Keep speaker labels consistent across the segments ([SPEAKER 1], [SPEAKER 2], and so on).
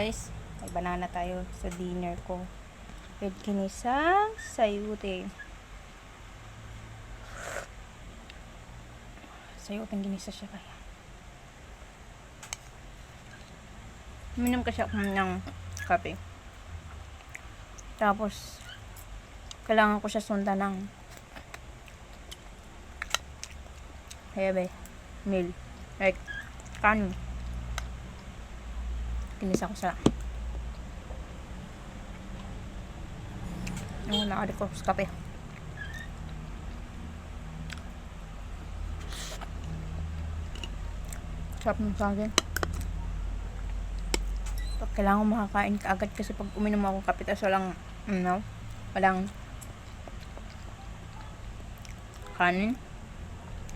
[SPEAKER 1] guys, may banana tayo sa dinner ko with kinisang sayute. Sayuteng ginisa siya kaya. Minom kasi ako ng kape. Tapos kailangan ko siya sundan ng heavy meal. Like kanin. Kinisa ko sa yung nakari ko sa kape. Sarap ng saging. Kailangan ko makakain kaagad kasi pag uminom ako ng kape tas walang kanin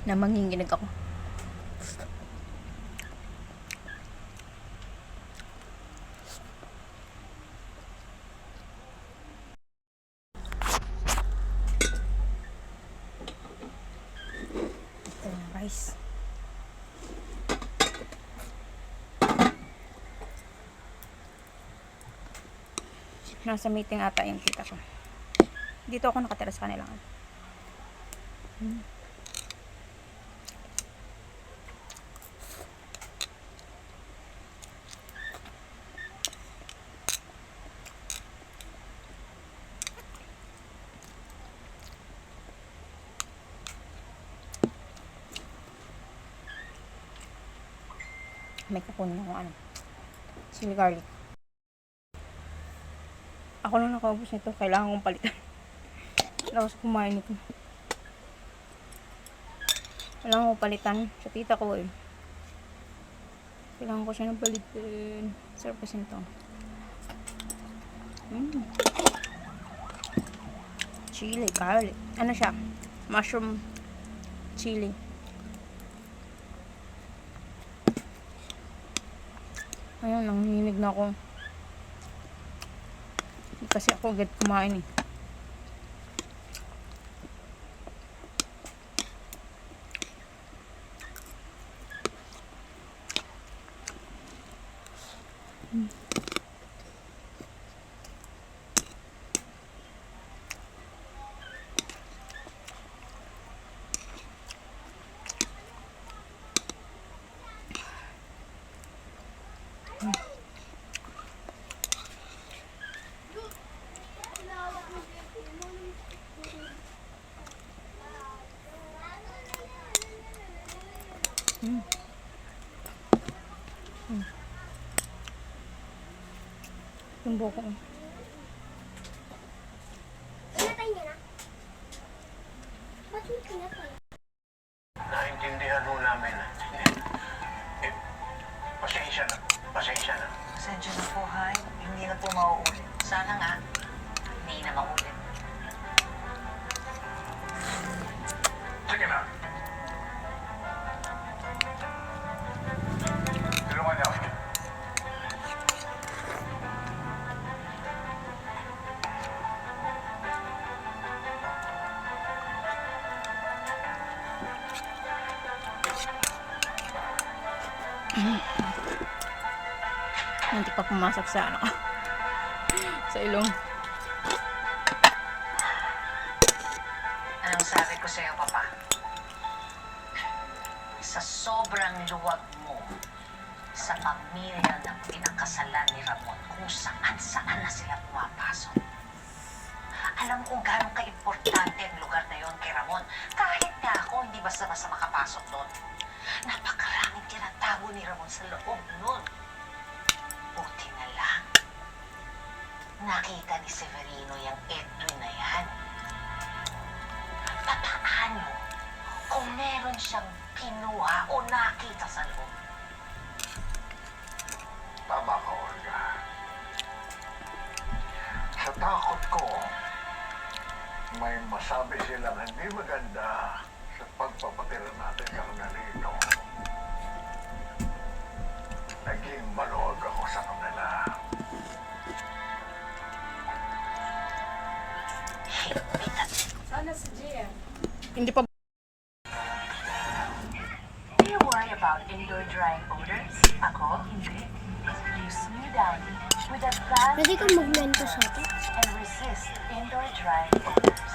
[SPEAKER 1] na manginginig ako. Ito yung rice. Nasa meeting ata yung kita ko. Dito ako nakatira sa kanila. May kukunin ako chili garlic. Ako lang nakaubos nito. Kailangan kong palitan. Wala ko kumain nito. Kailangan kong palitan sa tita ko eh. Kailangan ko siya ng palitan. Sarap kasi nito. Chili garlic. Ano siya? Mushroom chili. Ayun, nanginginig na ako. Hindi kasi ako agad kumain eh. Yung buko.
[SPEAKER 2] Pinatay niya na? Ba't yung pinatay?
[SPEAKER 3] Naintindihan ho namin. Eh, pasensya na. Pasensya na.
[SPEAKER 4] Pasensya na po, Hay. Hindi na po mauulit. Sana nga, hindi na maulit.
[SPEAKER 3] Sige na. Tulungan niyo ako.
[SPEAKER 1] Hindi pa pumasok sa sa ilong.
[SPEAKER 4] Anong sabi ko sa'yo, Papa? Sa sobrang luwag mo sa pamilya ng pinakasalan ni Ramon, kung saan-saan na sila pumapasok. Alam kung gano'ng ka-importante ang lugar na yon kay Ramon. Kahit nga ako, hindi basta-basta makapasok doon. Napakaraming tinatago ni Ramon sa loob nun. Buti na lang. Nakita ni Severino yung Edwin na yan. Papaano kung meron siyang kinuha o nakita sa loob?
[SPEAKER 3] Tama ka, Olga. Sa takot ko, may masabi silang hindi maganda sa pagpapatira natin karnalito. Naging maluwag ako sa kanila.
[SPEAKER 2] Sana si Gia.
[SPEAKER 1] Hindi pa.
[SPEAKER 4] Do you worry about indoor drying odors? Ako, hindi. You smooth out Downy with advanced
[SPEAKER 2] Pwede kang magmento sa atin.
[SPEAKER 4] and resist indoor dry odors.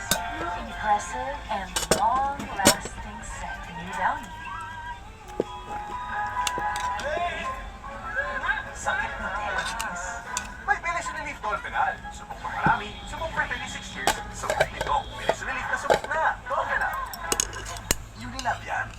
[SPEAKER 4] Impressive and long-lasting scent. New Downy.
[SPEAKER 5] Sakit ng diabetes. May Belisonilif Dolphinal. Subok pang marami, subok for 36 years. Subok ito. Belisonilif na subok na. Dolphinal. Unilab yan.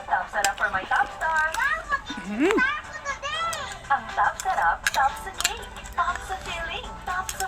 [SPEAKER 4] Top sarap for my top star. Ang top sarap, top sa cake. Top sa feeling, top sa